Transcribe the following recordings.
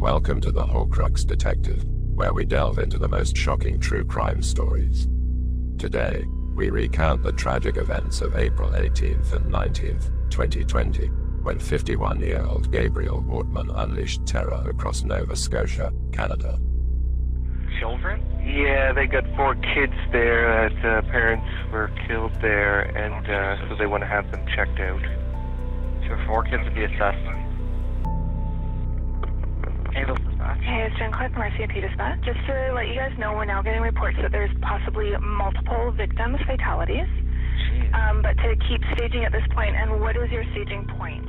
Welcome to the Horcrux Detective, where we delve into the most shocking true crime stories. Today, we recount the tragic events of April 18th and 19th, 2020, when 51-year-old Gabriel Wortman unleashed terror across Nova Scotia, Canada. Children? Yeah, they got 4 kids there that parents were killed there, and so they want to have them checked out. So 4 kids to be assessed. Angels Dispatch. Hey, it's Jen Clark from RCMP Dispatch. Just to let you guys know, we're now getting reports that there's possibly multiple victims, fatalities. But to keep staging at this point, and what is your staging point?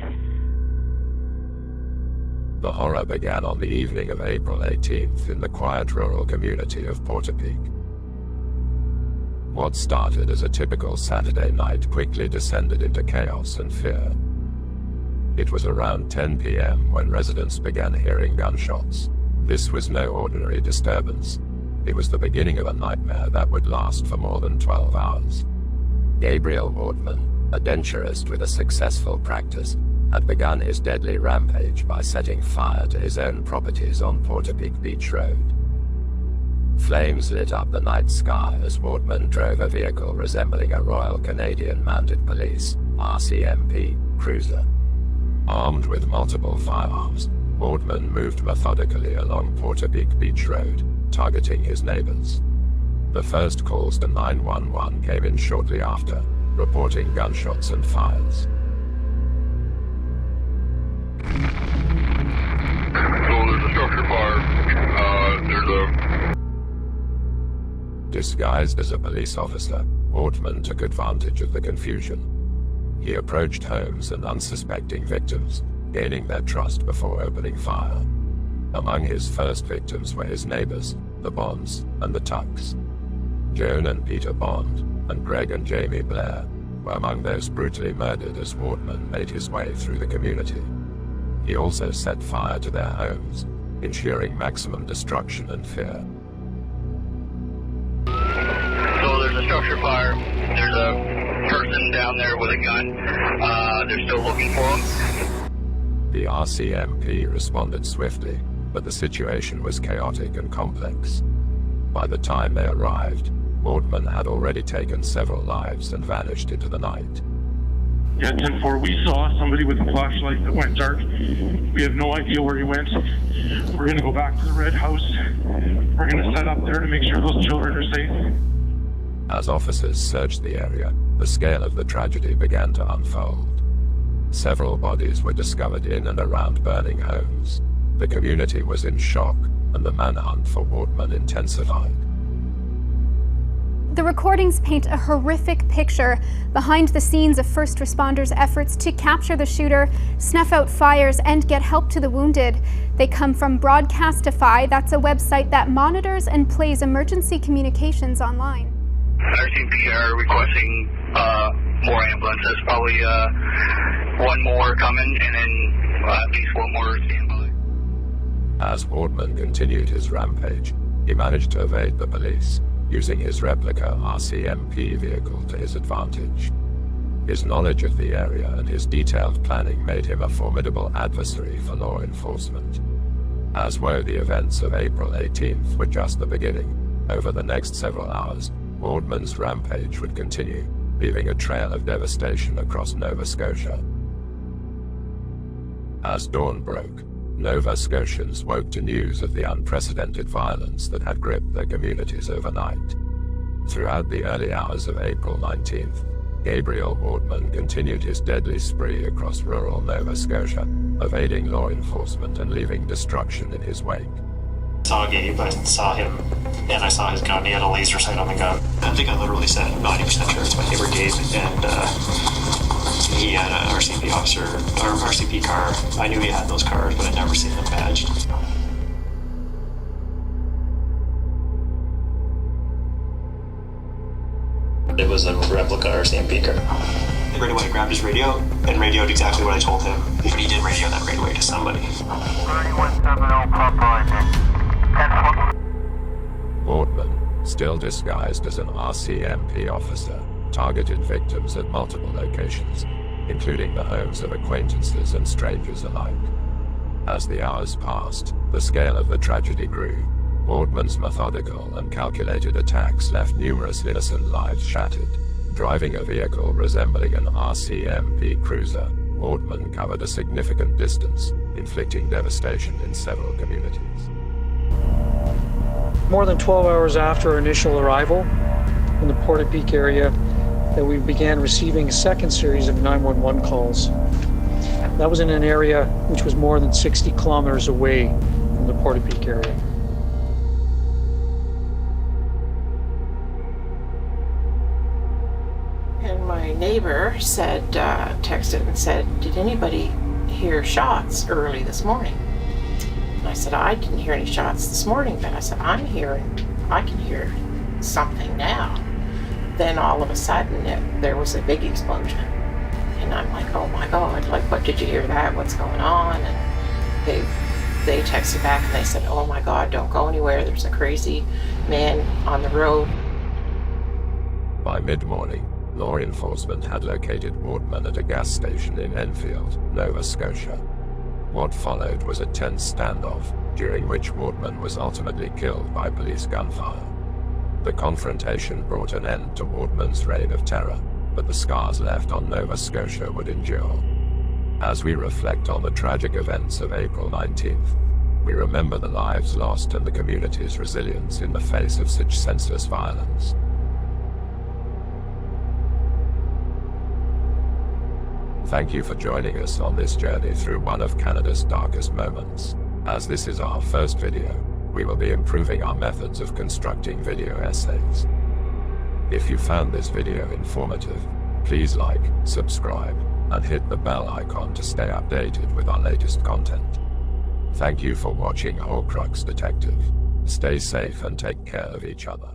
The horror began on the evening of April 18th in the quiet rural community of Portapique. What started as a typical Saturday night quickly descended into chaos and fear. It was around 10 p.m. when residents began hearing gunshots. This was no ordinary disturbance. It was the beginning of a nightmare that would last for more than 12 hours. Gabriel Wortman, a denturist with a successful practice, had begun his deadly rampage by setting fire to his own properties on Portapique Beach Road. Flames lit up the night sky as Wortman drove a vehicle resembling a Royal Canadian Mounted Police (RCMP) cruiser. Armed with multiple firearms, Wortman moved methodically along Portapique Beach Road, targeting his neighbors. The first calls to 911 came in shortly after, reporting gunshots and fires. There's a structure fire. Disguised as a police officer, Wortman took advantage of the confusion. He approached homes and unsuspecting victims, gaining their trust before opening fire. Among his first victims were his neighbors, the Bonds and the Tucks. Joan and Peter Bond, and Greg and Jamie Blair, were among those brutally murdered as Wortman made his way through the community. He also set fire to their homes, ensuring maximum destruction and fear. So there's a structure fire. There's a person down there with a gun. They're still looking for him. The RCMP responded swiftly, but the situation was chaotic and complex. By the time they arrived, Wortman had already taken several lives and vanished into the night. Yeah, 10-4, we saw somebody with a flashlight that went dark. We have no idea where he went. We're going to go back to the red house. We're going to set up there to make sure those children are safe. As officers searched the area, the scale of the tragedy began to unfold. Several bodies were discovered in and around burning homes. The community was in shock, and the manhunt for Wortman intensified. The recordings paint a horrific picture behind the scenes of first responders' efforts to capture the shooter, snuff out fires, and get help to the wounded. They come from Broadcastify, that's a website that monitors and plays emergency communications online. RCMP are requesting more ambulances, probably one more coming, and then at least one more standby. As Wortman continued his rampage, he managed to evade the police, using his replica RCMP vehicle to his advantage. His knowledge of the area and his detailed planning made him a formidable adversary for law enforcement. As were the events of April 18th were just the beginning. Over the next several hours, Wortman's rampage would continue, leaving a trail of devastation across Nova Scotia. As dawn broke, Nova Scotians woke to news of the unprecedented violence that had gripped their communities overnight. Throughout the early hours of April 19th, Gabriel Wortman continued his deadly spree across rural Nova Scotia, evading law enforcement and leaving destruction in his wake. I saw Gabe, I saw him, and I saw his gun. He had a laser sight on the gun. I think I literally said 90% sure it's my neighbor Gabe, and he had an RCMP officer, or RCMP car. I knew he had those cars, but I'd never seen them badged. It was a replica RCMP car. Right away, grabbed his radio and radioed exactly what I told him. But he did radio that right away to somebody. 3170 Papa, Wortman, still disguised as an RCMP officer, targeted victims at multiple locations, including the homes of acquaintances and strangers alike. As the hours passed, the scale of the tragedy grew. Wortman's methodical and calculated attacks left numerous innocent lives shattered. Driving a vehicle resembling an RCMP cruiser, Wortman covered a significant distance, inflicting devastation in several communities. More than 12 hours after our initial arrival in the Portapique area, that we began receiving a second series of 911 calls. That was in an area which was more than 60 kilometers away from the Portapique area. And my neighbor said, texted and said, "Did anybody hear shots early this morning?" And I said, "I didn't hear any shots this morning," but I said, I can hear something now. Then all of a sudden there was a big explosion. And I'm like, oh my God, like, what, did you hear that? What's going on? And they texted back and they said, oh my God, don't go anywhere. There's a crazy man on the road. By mid-morning, law enforcement had located Wortman at a gas station in Enfield, Nova Scotia. What followed was a tense standoff, during which Wortman was ultimately killed by police gunfire. The confrontation brought an end to Wortman's reign of terror, but the scars left on Nova Scotia would endure. As we reflect on the tragic events of April 19th, we remember the lives lost and the community's resilience in the face of such senseless violence. Thank you for joining us on this journey through one of Canada's darkest moments. As this is our first video, we will be improving our methods of constructing video essays. If you found this video informative, please like, subscribe, and hit the bell icon to stay updated with our latest content. Thank you for watching Horcrux Detective. Stay safe and take care of each other.